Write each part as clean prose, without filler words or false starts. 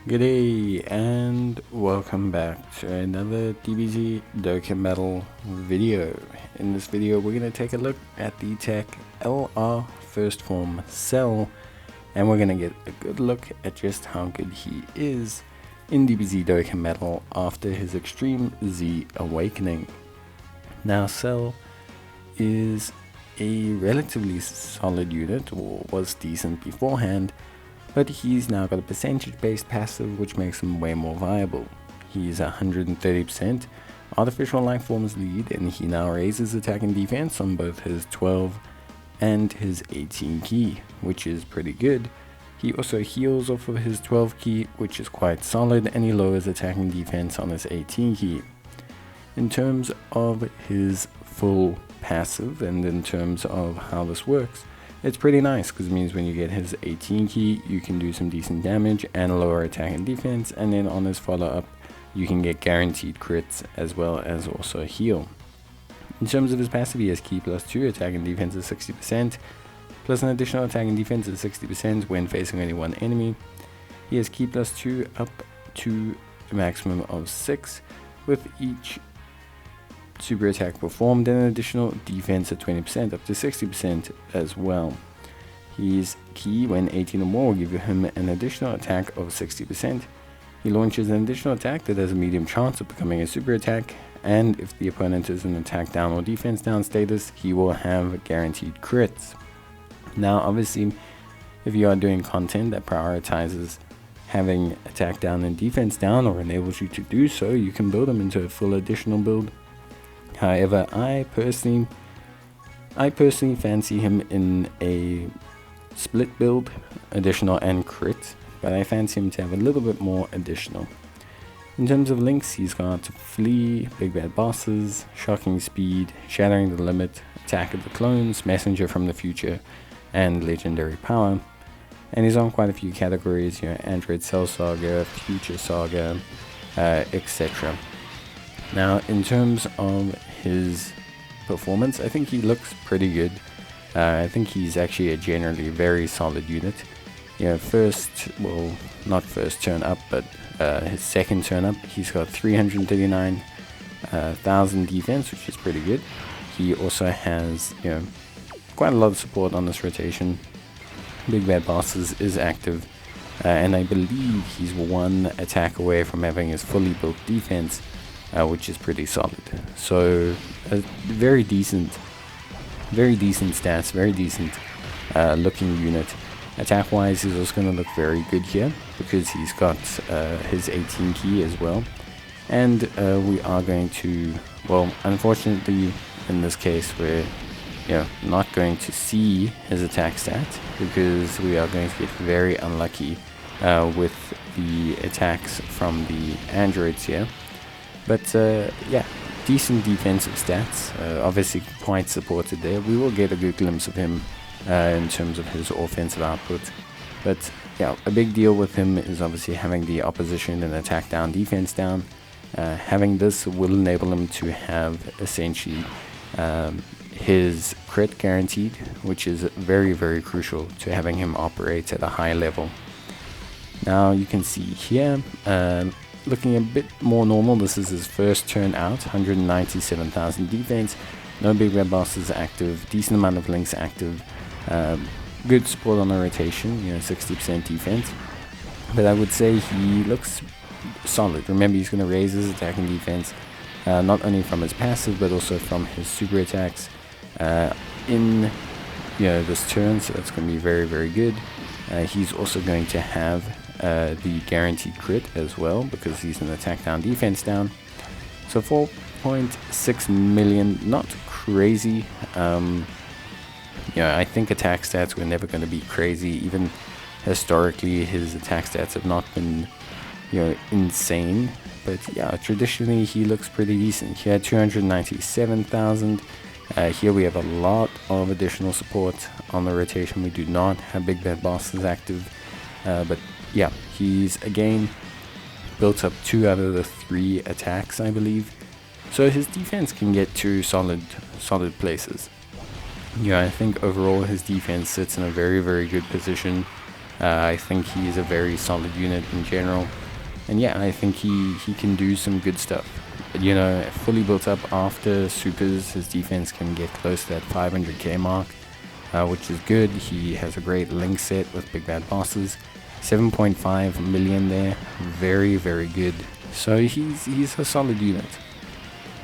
G'day and welcome back to another DBZ Dokkan battle video. In this video we're going to take a look at the TEQ LR First Form Cell, and we're going to get a good look at just how good he is in DBZ Dokkan battle after his Extreme Z Awakening. Now Cell is a relatively solid unit, or was decent beforehand, but he's now got a percentage based passive which makes him way more viable. He's 130% artificial life forms lead, and he now raises attack and defense on both his 12 and his 18 key, which is pretty good. He also heals off of his 12 key, which is quite solid, and he lowers attack and defense on his 18 key. In terms of his full passive and in terms of how this works, it's pretty nice because it means when you get his 18 key you can do some decent damage and lower attack and defense, and then on his follow up you can get guaranteed crits as well as also heal. In terms of his passive, he has key plus 2, attack and defense is 60%, plus an additional attack and defense is 60% when facing only one enemy. He has key plus 2 up to a maximum of 6, with each super attack performed, and an additional defense at 20% up to 60% as well. His key when 18 or more will give him an additional attack of 60%. He launches an additional attack that has a medium chance of becoming a super attack, and if the opponent is in attack down or defense down status, he will have guaranteed crits. Now obviously if you are doing content that prioritizes having attack down and defense down, or enables you to do so, you can build him into a full additional build. However, I personally fancy him in a split build, additional and crit, but I fancy him to have a little bit more additional. In terms of links, he's got Flee, Big Bad Bosses, Shocking Speed, Shattering the Limit, Attack of the Clones, Messenger from the Future, and Legendary Power. And he's on quite a few categories, Android Cell Saga, Future Saga, etc. Now, in terms of his performance, I think he looks pretty good. I think he's actually a generally very solid unit. Not first turn up, but his second turn up, he's got 339,000 defense, which is pretty good. He also has, quite a lot of support on this rotation. Big Bad Bosses is active, and I believe he's one attack away from having his fully built defense, which is pretty solid. So a very decent stats, very decent looking unit. Attack wise, he's also going to look very good here because he's got his 18 key as well, and we are going to, unfortunately in this case we're not going to see his attack stat because we are going to get very unlucky with the attacks from the androids here. But decent defensive stats, obviously quite supported there. We will get a good glimpse of him in terms of his offensive output. But yeah, a big deal with him is obviously having the opposition and attack down, defense down. Having this will enable him to have essentially his crit guaranteed, which is very, very crucial to having him operate at a high level. Now you can see here, looking a bit more normal, this is his first turn out, 197,000 defense, no Big Red Bosses active, decent amount of links active, good support on the rotation, 60% defense. But I would say he looks solid. Remember, he's going to raise his attack and defense, not only from his passive but also from his super attacks in this turn, so that's going to be very, very good. He's also going to have the guaranteed crit as well because he's an attack down, defense down. So 4.6 million, not crazy. I think attack stats were never going to be crazy. Even historically his attack stats have not been insane, but traditionally he looks pretty decent. He had 297,000. Here we have a lot of additional support on the rotation. We do not have Big Bad Bosses active, but he's again built up 2 out of the 3 attacks, I believe. So his defense can get to solid places. I think overall his defense sits in a very, very good position. I think he's a very solid unit in general. And yeah, I think he can do some good stuff. You know, fully built up after supers, his defense can get close to that 500k mark, which is good. He has a great link set with big bad bosses. 7.5 million there, very good. So he's a solid unit.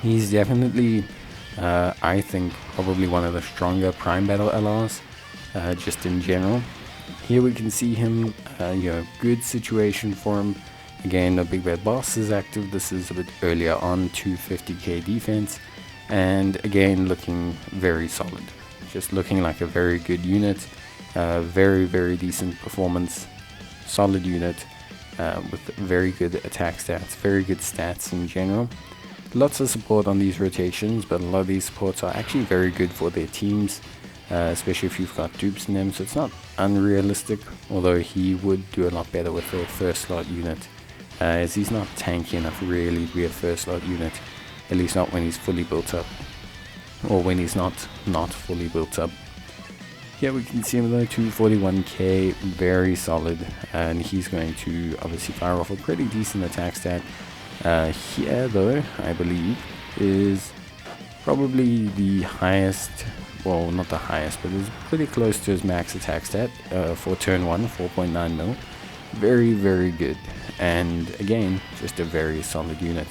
He's definitely, I think, probably one of the stronger Prime Battle LRs, just in general. Here we can see him, you know, good situation for him. Again, no big bad boss is active. This is a bit earlier on, 250k defense, and again looking very solid. Just looking like a very good unit. Very decent performance, solid unit, with very good attack stats, very good stats in general. Lots of support on these rotations, but a lot of these supports are actually very good for their teams, especially if you've got dupes in them, so it's not unrealistic, although he would do a lot better with a first slot unit, as he's not tanky enough really to be a first slot unit, at least not when he's fully built up, or when he's not fully built up. Here we can see him though, 241k, very solid, and he's going to obviously fire off a pretty decent attack stat. Here though, I believe, is probably the highest, well, not the highest, but it's pretty close to his max attack stat for turn 1, 4.9 mil. Very good, and again, just a very solid unit.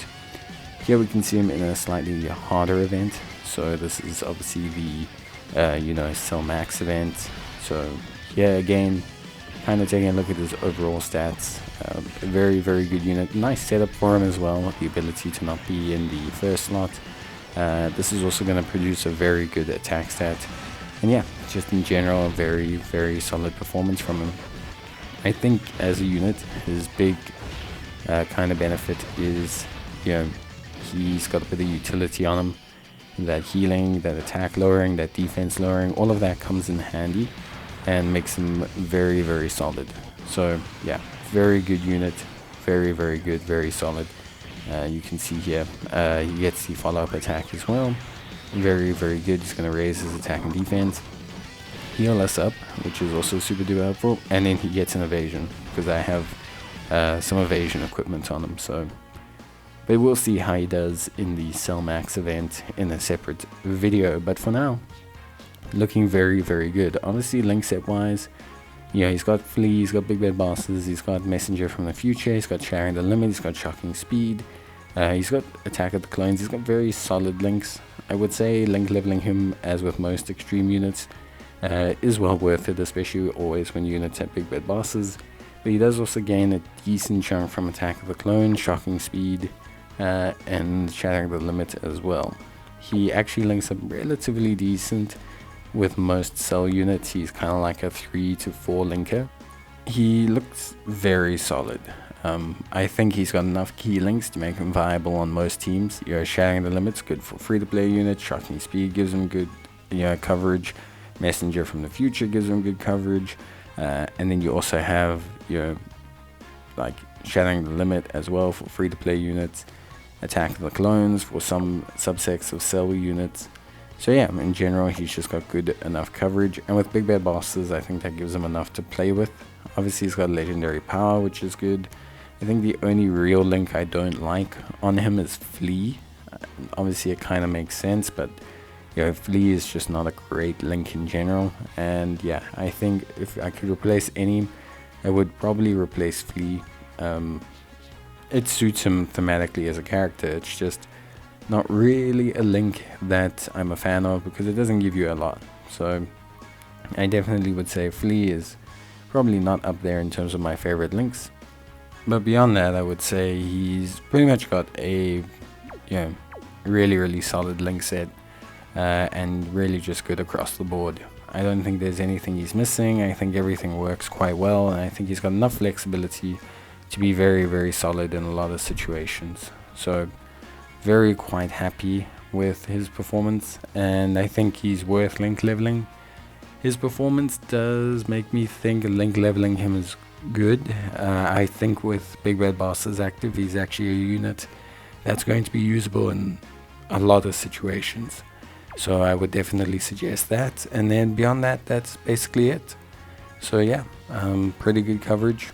Here we can see him in a slightly harder event, so this is obviously the you know, Cell Max event. So yeah, again, kind of taking a look at his overall stats. A very good unit. Nice setup for him as well, the ability to not be in the first slot. This is also going to produce a very good attack stat, and yeah, just in general a very solid performance from him. I think as a unit, his big kind of benefit is, you know, he's got a bit of utility on him. That healing, that attack lowering, that defense lowering, all of that comes in handy and makes him very solid. So yeah, very good unit, very good, very solid. You can see here, he gets the follow-up attack as well. Very good. He's going to raise his attack and defense, heal us up, which is also super duper helpful, and then he gets an evasion, because I have some evasion equipment on him. So, but we'll see how he does in the Cell Max event in a separate video. But for now, looking very good. Honestly, link set wise, you know, he's got Flee, he's got big bad bosses, he's got Messenger from the Future, he's got Sharing the Limit, he's got Shocking Speed, he's got Attack of the Clones. He's got very solid links. I would say link leveling him, as with most extreme units, is well worth it, especially always when units have big bad bosses. But he does also gain a decent chunk from Attack of the Clone, Shocking Speed, and Shattering the Limit as well. He actually links up relatively decent with most Cell units. He's kind of like a 3 to 4 linker. He looks very solid. I think he's got enough key links to make him viable on most teams. You know, Shattering the Limit's good for free-to-play units. Shocking Speed gives him good, you know, coverage. Messenger from the Future gives him good coverage. And then you also have, you know, like Shattering the Limit as well for free-to-play units. Attack of the Clones for some subsets of Cell units. So yeah, in general, he's just got good enough coverage. And with big bad bosses, I think that gives him enough to play with. Obviously, he's got legendary power, which is good. I think the only real link I don't like on him is Flee. Obviously, it kind of makes sense, but you know, Flee is just not a great link in general. And yeah, I think if I could replace any, I would probably replace Flee. It suits him thematically as a character. It's just not really a link that I'm a fan of, because it doesn't give you a lot. So I definitely would say Flee is probably not up there in terms of my favorite links. But beyond that, I would say he's pretty much got a, you know, really solid link set, and really just good across the board. I don't think there's anything he's missing. I think everything works quite well, and I think he's got enough flexibility to be very solid in a lot of situations. So quite happy with his performance, and I think he's worth link leveling. His performance does make me think link leveling him is good. I think with big bad bosses active, he's actually a unit that's going to be usable in a lot of situations. So I would definitely suggest that. And then beyond that, that's basically it. So yeah, pretty good coverage.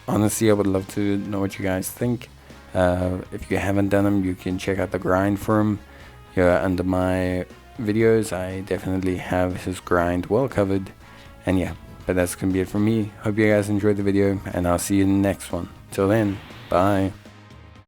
Honestly, I would love to know what you guys think. If you haven't done them, you can check out the grind for him. Yeah, under my videos, I definitely have his grind well covered. And yeah, but that's gonna be it from me. Hope you guys enjoyed the video, and I'll see you in the next one. Till then, bye.